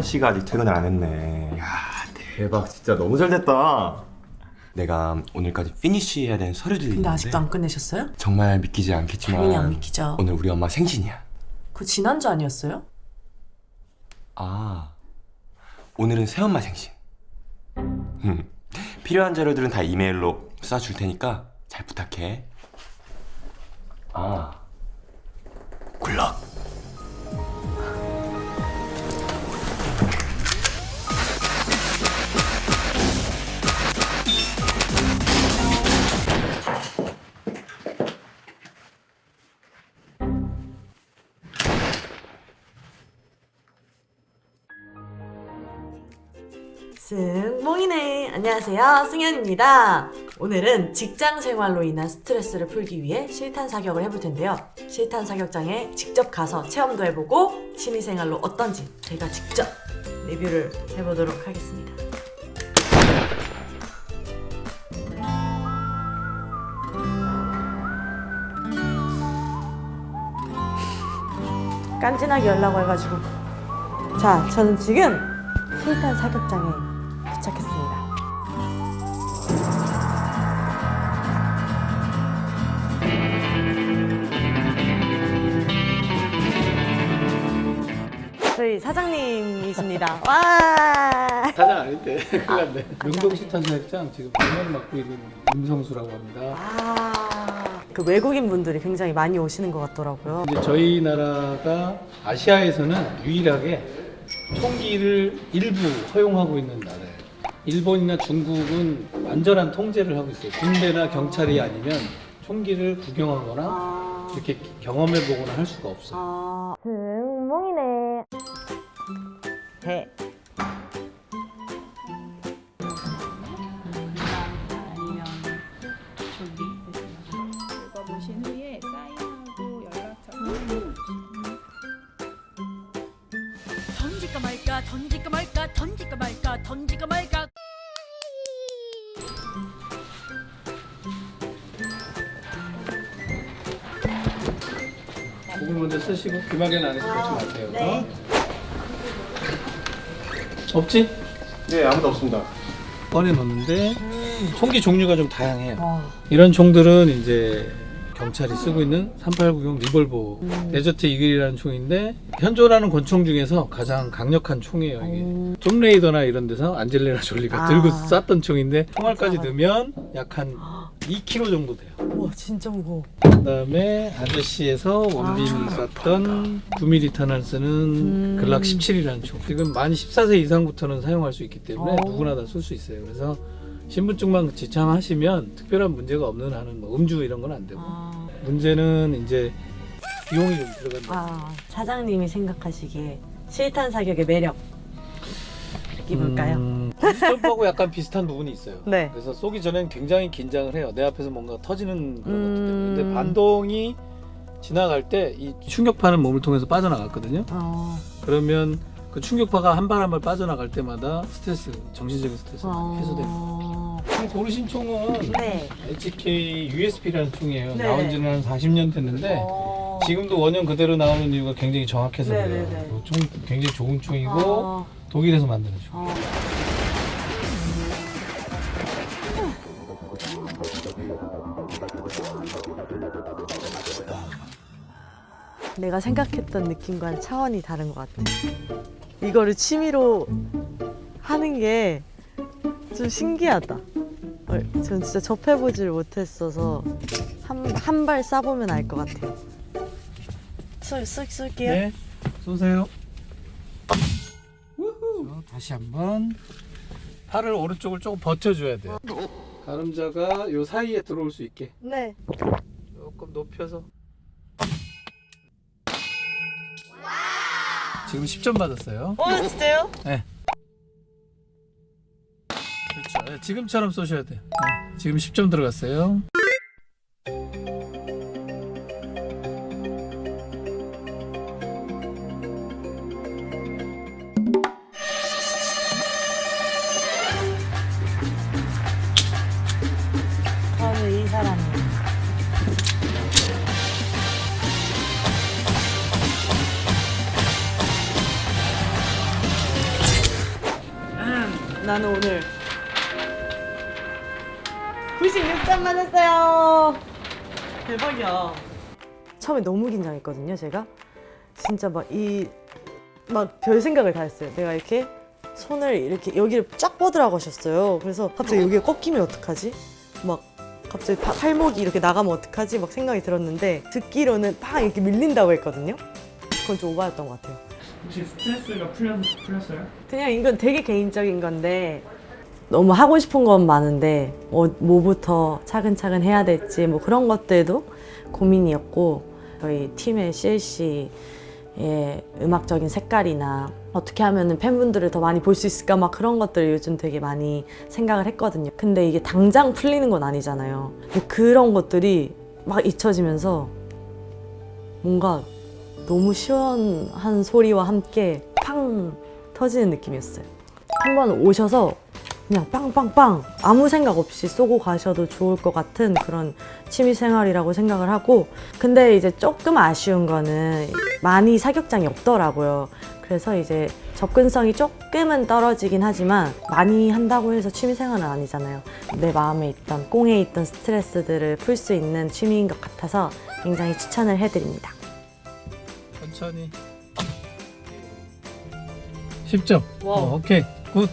씨가 아직 퇴근을 안 했네. 야, 대박. 진짜 너무 잘 됐다. 내가 오늘까지 피니쉬 해야 되는 서류들이 근데 있는데 아직도 안 끝내셨어요? 정말 믿기지 않겠지만 당연히 안 믿기죠. 오늘 우리 엄마 생신이야. 그 지난주 아니었어요? 아, 오늘은 새엄마 생신. 필요한 자료들은 다 이메일로 쏴줄 테니까 잘 부탁해. 아, 굴럭. 승몽이네. 안녕하세요, 승현입니다. 오늘은 직장 생활로 인한 스트레스를 풀기 위해 실탄 사격을 해볼 텐데요. 실탄 사격장에 직접 가서 체험도 해보고 취미생활로 어떤지 제가 직접 리뷰를 해보도록 하겠습니다. 깐진하게 연락 와가지고, 자, 저는 지금 실탄 사격장에 도착했습니다. 저희 사장님이십니다. 와. 사장 아닌데 큰일 났네. 명동 실탄사격장 지금 방역 맡고 있는 임성수라고 합니다. 그 외국인 분들이 굉장히 많이 오시는 것 같더라고요. 이제 저희 나라가 아시아에서는 유일하게 총기를 일부 허용하고 있는 나라예요. 일본이나 중국은 완전한 통제를 하고 있어요. 군대나 경찰이 아니면 총기를 구경하거나 이렇게 경험해보거나 할 수가 없어요. 승몽이네. 대. 읽어보신 후에 사인하고 연락처 던질까 말까 던질까 말까 던질까 말까 던질까 말까. 목을 먼저 쓰시고 귀마개는 안에서 꽂지 마세요. 네. 없지? 네, 아무도 없습니다. 꺼내 놓는데 총기 종류가 좀 다양해요. 와. 이런 총들은 이제 경찰이 쓰고 있는 3890 리볼버 데저트 이글이라는 총인데 현존하는 권총 중에서 가장 강력한 총이에요. 이게 톰레이더나 이런 데서 안젤리나 졸리가 들고 쐈던 총인데 총알까지 넣으면 약 한 2kg 정도 돼요. 와, 진짜 무거워. 그다음에 아저씨에서 원빈이 쐈던 9mm 탄환 쓰는 글락 17이라는 총. 지금 만 14세 이상부터는 사용할 수 있기 때문에 누구나 다 쏠 수 있어요. 그래서 신분증만 지참하시면 특별한 문제가 없는 한은 뭐 음주 이런 건 안 되고. 문제는 이제 비용이 좀 들어간다. 사장님이 생각하시기에 실탄 사격의 매력 이 뭘까요? 점프하고 약간 비슷한 부분이 있어요. 네. 그래서 쏘기 전엔 굉장히 긴장을 해요. 내 앞에서 뭔가 터지는 그런 것들 때문에. 근데 반동이 지나갈 때 이 충격파는 몸을 통해서 빠져나갔거든요. 그러면 그 충격파가 한 발 한 발 빠져나갈 때마다 스트레스, 정신적인 스트레스가 해소됩니다. 고르신 총은 네. HK USP라는 총이에요. 네. 나온 지는 한 40년 됐는데 지금도 원형 그대로 나오는 이유가 굉장히 정확해서 네, 그래요. 네, 네. 총 굉장히 좋은 총이고 독일에서 만드는 총. 내가 생각했던 느낌과는 차원이 다른 것 같아. 이거를 취미로 하는 게 좀 신기하다. 전 진짜 접해보질 못했어서 한 발 쏴보면 알 것 같아요. 쏠게요. 네, 쏘세요. 다시 한번 팔을 오른쪽을 조금 버텨줘야 돼요. 가름자가 요 사이에 들어올 수 있게 네. 조금 높여서. 지금 10점 받았어요. 진짜요? 네. 그렇죠. 네, 지금처럼 쏘셔야 돼요. 네, 지금 10점 들어갔어요. 저는 이 사람이에요. 나는 오늘 96점 맞았어요. 대박이야. 처음에 너무 긴장했거든요, 제가. 진짜 막 별 생각을 다 했어요. 내가 이렇게 손을 이렇게 여기를 쫙 뻗으라고 하셨어요. 그래서 갑자기 여기가 꺾이면 어떡하지? 막 갑자기 팔목이 이렇게 나가면 어떡하지? 막 생각이 들었는데 듣기로는 팍 이렇게 밀린다고 했거든요. 그건 좀 오바였던 것 같아요. 혹시 스트레스가 풀렸어요? 그냥 이건 되게 개인적인 건데 너무 하고 싶은 건 많은데 뭐부터 차근차근 해야 될지 뭐 그런 것들도 고민이었고 저희 팀의 CLC의 음악적인 색깔이나 어떻게 하면 팬분들을 더 많이 볼 수 있을까 막 그런 것들을 요즘 되게 많이 생각을 했거든요. 근데 이게 당장 풀리는 건 아니잖아요. 근데 그런 것들이 막 잊혀지면서 뭔가 너무 시원한 소리와 함께 팡 터지는 느낌이었어요. 한번 오셔서 그냥 빵빵빵 아무 생각 없이 쏘고 가셔도 좋을 것 같은 그런 취미생활이라고 생각을 하고, 근데 이제 조금 아쉬운 거는 많이 사격장이 없더라고요. 그래서 이제 접근성이 조금은 떨어지긴 하지만 많이 한다고 해서 취미생활은 아니잖아요. 내 마음에 있던 꽁에 있던 스트레스들을 풀 수 있는 취미인 것 같아서 굉장히 추천을 해드립니다. 천천히 10점. 와우. 오케이 굿.